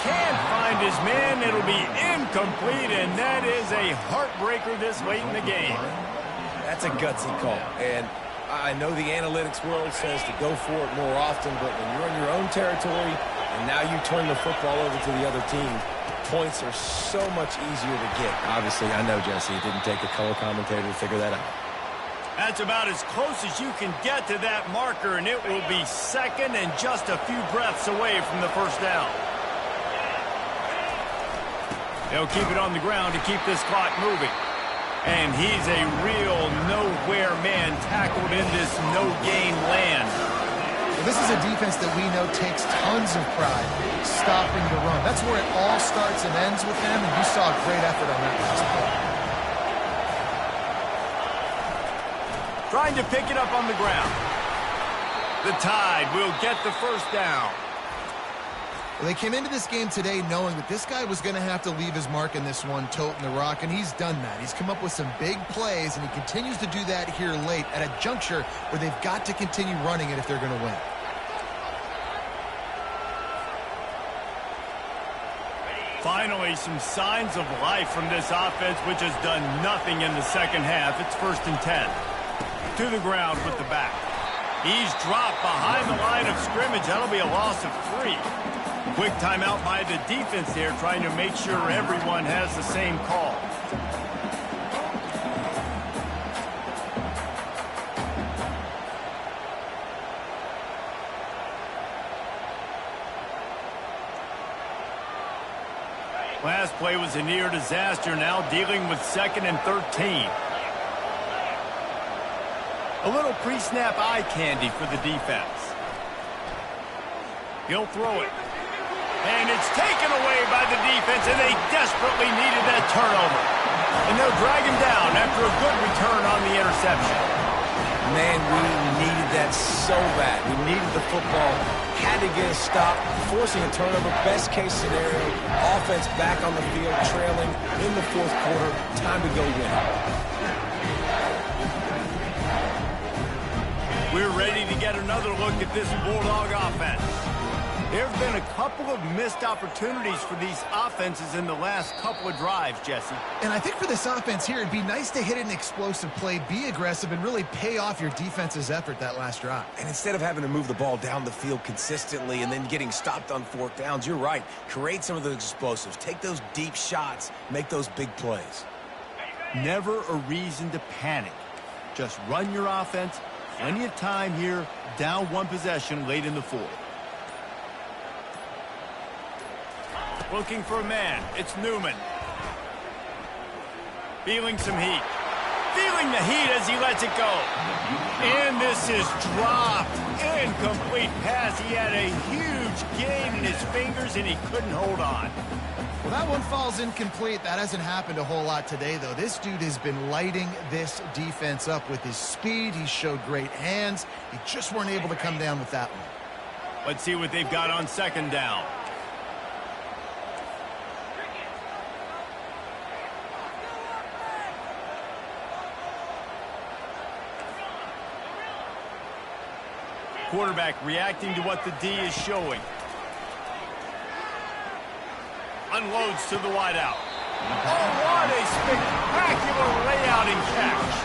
Can't find his man. It'll be incomplete, and that is a heartbreaker this late in the game. That's a gutsy call. And I know the analytics world says to go for it more often, but when you're in your own territory and now you turn the football over to the other team, points are so much easier to get. Obviously, I know, Jesse, it didn't take a color commentator to figure that out. That's about as close as you can get to that marker, and it will be second and just a few breaths away from the first down. They'll keep it on the ground to keep this clock moving. And he's a real nowhere man tackled in this no-gain land. Well, this is a defense that we know takes tons of pride stopping the run. That's where it all starts and ends with them, and you saw a great effort on that last play. Trying to pick it up on the ground. The Tide will get the first down. Well, they came into this game today knowing that this guy was going to have to leave his mark in this one, toting the rock, and he's done that. He's come up with some big plays, and he continues to do that here late at a juncture where they've got to continue running it if they're going to win. Finally, some signs of life from this offense, which has done nothing in the second half. It's 1st and 10. To the ground with the back. He's dropped behind the line of scrimmage. That'll be a loss of 3. Quick timeout by the defense there, trying to make sure everyone has the same call. Last play was a near disaster, now dealing with 2nd and 13. A little pre-snap eye candy for the defense. He'll throw it. And it's taken away by the defense, and they desperately needed that turnover. And they'll drag him down after a good return on the interception. Man, we needed that so bad. We needed the football. Had to get a stop, forcing a turnover. Best case scenario, offense back on the field, trailing in the 4th quarter. Time to go win. We're ready to get another look at this Bulldog offense. There have been a couple of missed opportunities for these offenses in the last couple of drives, Jesse. And I think for this offense here, it'd be nice to hit an explosive play, be aggressive, and really pay off your defense's effort that last drive. And instead of having to move the ball down the field consistently and then getting stopped on 4th downs, you're right. Create some of those explosives. Take those deep shots. Make those big plays. Never a reason to panic. Just run your offense. Plenty of time here, down 1 possession late in the 4th. Looking for a man. It's Newman. Feeling some heat. Feeling the heat as he lets it go. And this is dropped. Incomplete pass. He had a huge gain in his fingers, and he couldn't hold on. Well, that one falls incomplete. That hasn't happened a whole lot today, though. This dude has been lighting this defense up with his speed. He showed great hands. He just weren't able to come down with that one. Let's see what they've got on 2nd down. Quarterback reacting to what the D is showing. Unloads to the wideout. Oh, what a spectacular layout and catch.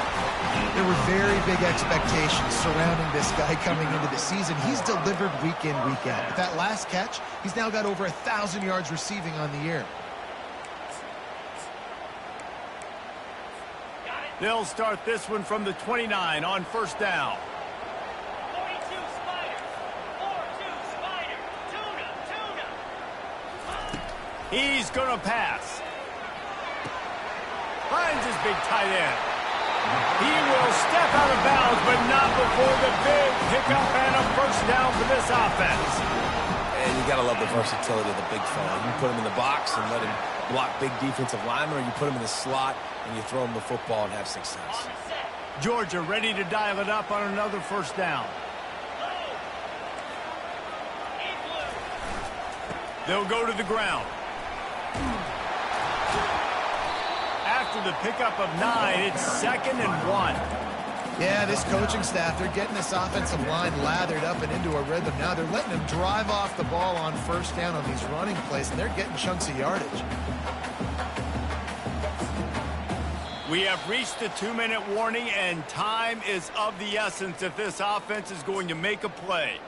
There were very big expectations surrounding this guy coming into the season. He's delivered week in, week out. With that last catch, he's now got over 1,000 yards receiving on the year. They'll start this one from the 29 on first down. 42 Spider. 4-2 Spider. Tuna. He's going to pass. Finds his big tight end. He will step out of bounds, but not before the big pickup and a first down for this offense. And you got to love the versatility of the big fella. You put him in the box and let him block big defensive linemen, or you put him in the slot and you throw him the football and have success. Georgia ready to dial it up on another first down. They'll go to the ground. After the pickup of 9, it's 2nd and 1. Yeah, this coaching staff, they're getting this offensive line lathered up and into a rhythm. Now they're letting them drive off the ball on first down on these running plays, and they're getting chunks of yardage. We have reached the 2-minute warning, and time is of the essence if this offense is going to make a play.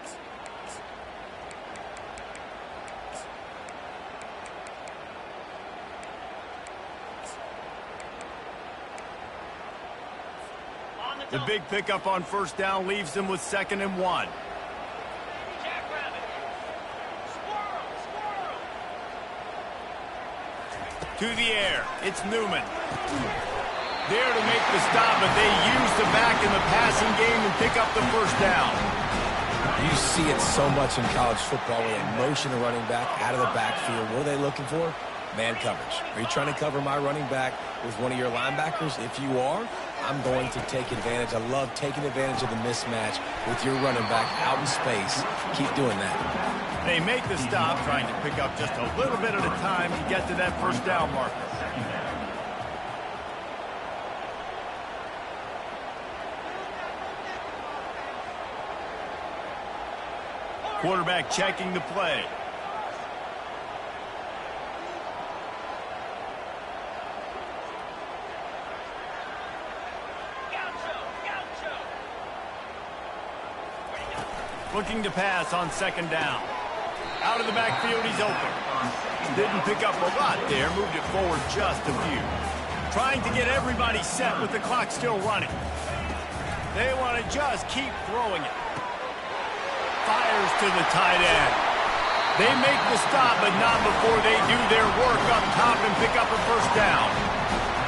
The big pickup on first down leaves them with 2nd and 1. To the air, it's Newman. There to make the stop, but they use the back in the passing game and pick up the first down. You see it so much in college football where they motion a running back out of the backfield. What are they looking for? Man coverage. Are you trying to cover my running back with one of your linebackers? If you are, I'm going to take advantage. I love taking advantage of the mismatch with your running back out in space. Keep doing that. They make the stop, trying to pick up just a little bit at a time to get to that first down marker. Quarterback checking the play. Looking to pass on 2nd down. Out of the backfield, he's open. Didn't pick up a lot there, moved it forward just a few. Trying to get everybody set with the clock still running. They want to just keep throwing it. Fires to the tight end. They make the stop, but not before they do their work up top and pick up a first down.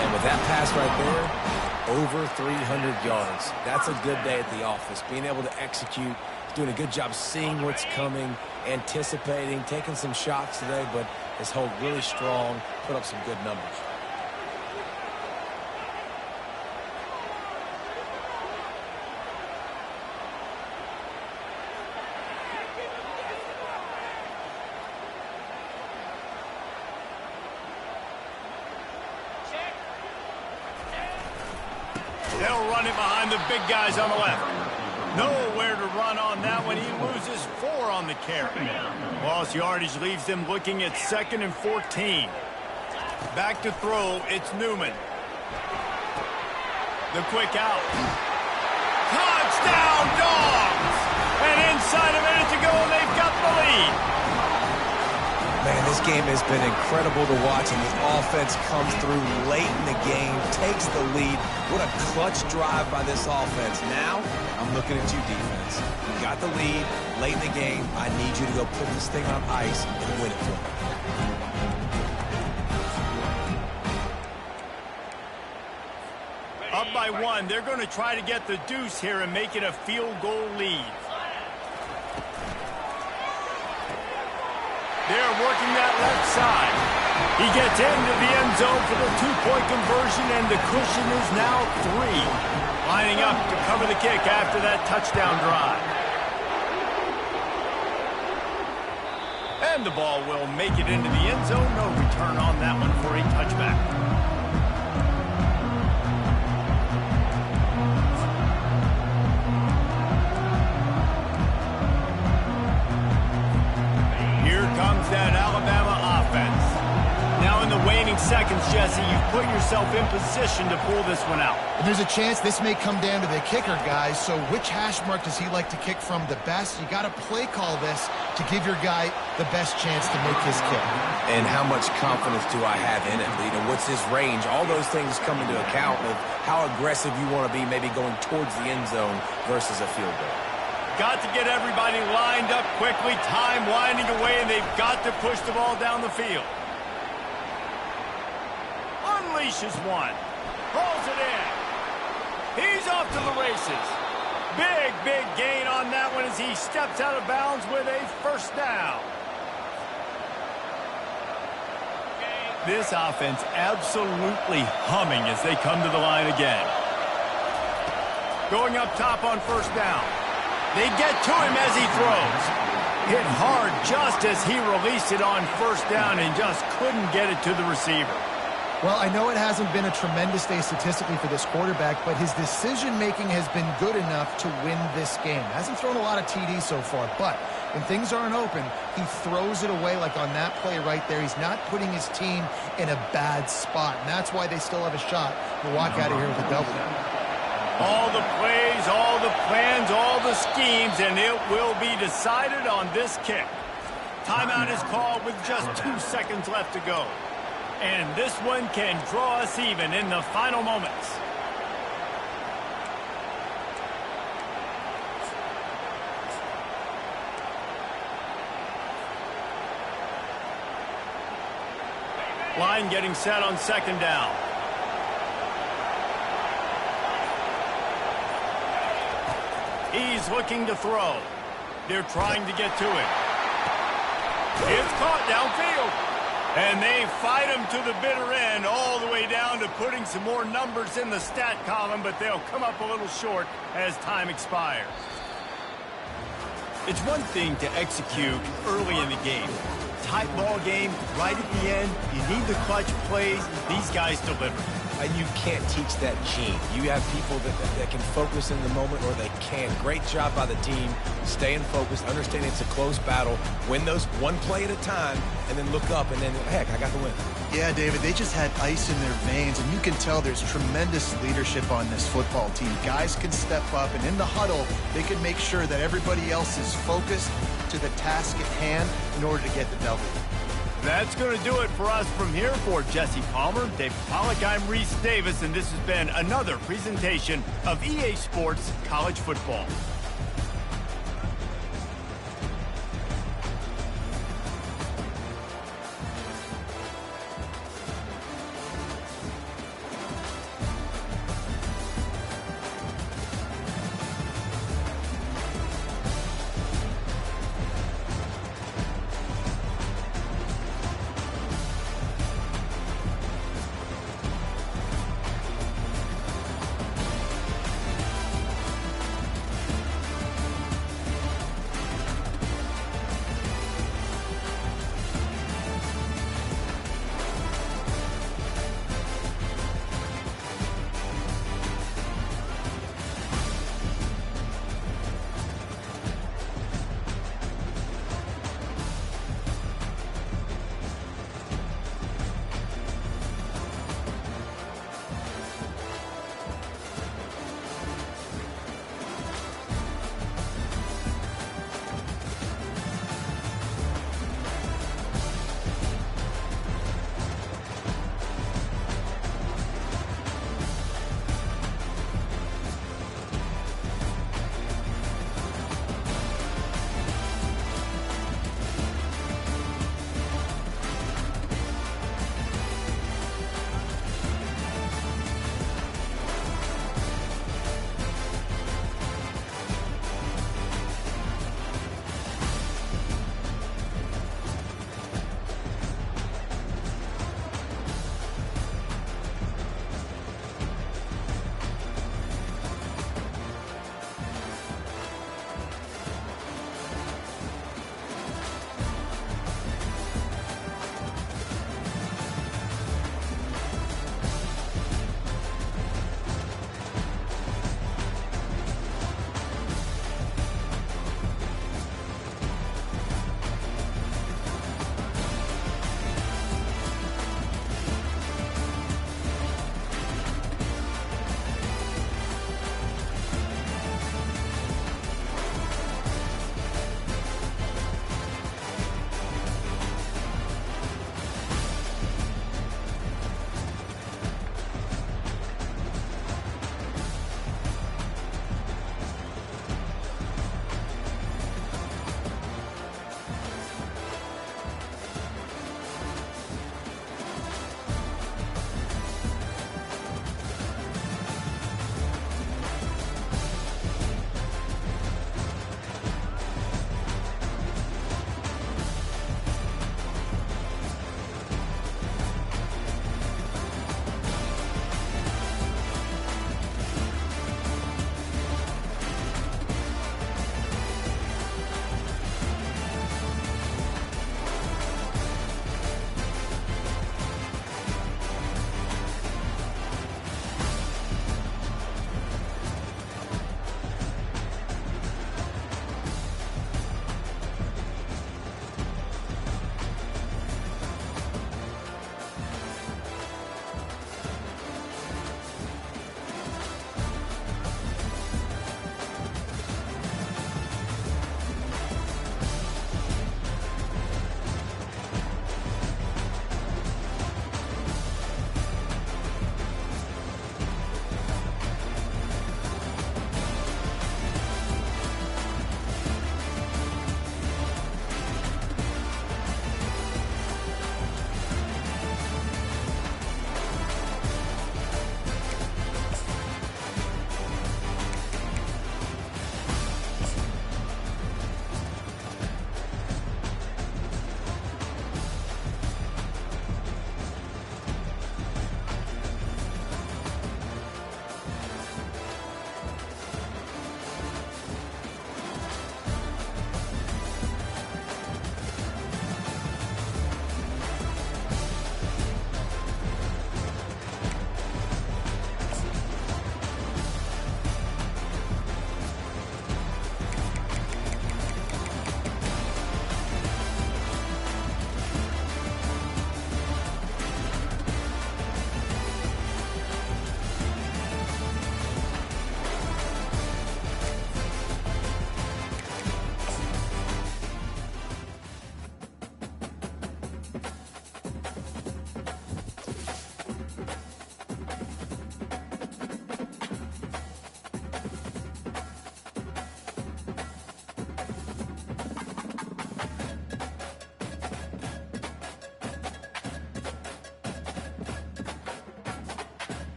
And with that pass right there, over 300 yards. That's a good day at the office. Being able to execute, doing a good job seeing what's coming, anticipating, taking some shots today, but his hold really strong, put up some good numbers. They'll run it behind the big guys on the left. Nowhere to run on that one. He loses 4 on the carry. Lost yardage leaves them looking at 2nd and 14. Back to throw, it's Newman. The quick out. Touchdown, Dogs! And inside a minute to go, they've got the lead. Man, this game has been incredible to watch, and the offense comes through late in the game, takes the lead. What a clutch drive by this offense. Now, I'm looking at you, defense. You got the lead late in the game. I need you to go put this thing on ice and win it for me. Up by 1, they're going to try to get the deuce here and make it a field goal lead. They're working that left side. He gets into the end zone for the 2-point conversion, and the cushion is now 3. Lining up to cover the kick after that touchdown drive. And the ball will make it into the end zone. No return on that one for a touchback. Here comes that Alabama offense. Now in the waning seconds, Jesse, you put yourself in position to pull this one out. And there's a chance this may come down to the kicker, guys. So which hash mark does he like to kick from the best? You got to play call this to give your guy the best chance to make his kick. And how much confidence do I have in it? You know, what's his range? All those things come into account of how aggressive you want to be, maybe going towards the end zone versus a field goal. Got to get everybody lined up quickly, time winding away, and they've got to push the ball down the field. Unleashes one. Pulls it in. He's off to the races. Big, big gain on that one as he steps out of bounds with a first down. This offense absolutely humming as they come to the line again. Going up top on first down. They get to him as he throws. Hit hard just as he released it on first down and just couldn't get it to the receiver. Well, I know it hasn't been a tremendous day statistically for this quarterback, but his decision-making has been good enough to win this game. Hasn't thrown a lot of TDs so far, but when things aren't open, he throws it away like on that play right there. He's not putting his team in a bad spot, and that's why they still have a shot to walk out of here with a W. All the plays, all the plans, all the schemes, and it will be decided on this kick. Timeout is called with just 2 seconds left to go. And this one can draw us even in the final moments. Line getting set on second down. He's looking to throw. They're trying to get to it. It's caught downfield. And they fight him to the bitter end, all the way down to putting some more numbers in the stat column, but they'll come up a little short as time expires. It's one thing to execute early in the game. Tight ball game, right at the end, you need the clutch plays. These guys deliver. And you can't teach that gene. You have people that can focus in the moment or they can't. Great job by the team, staying focused, understanding it's a close battle, win those one play at a time, and then look up and then, heck, I got the win. Yeah, David, they just had ice in their veins, and you can tell there's tremendous leadership on this football team. Guys can step up, and in the huddle, they can make sure that everybody else is focused to the task at hand in order to get the W. That's going to do it for us from here. For Jesse Palmer, David Pollack, I'm Reese Davis, and this has been another presentation of EA Sports College Football.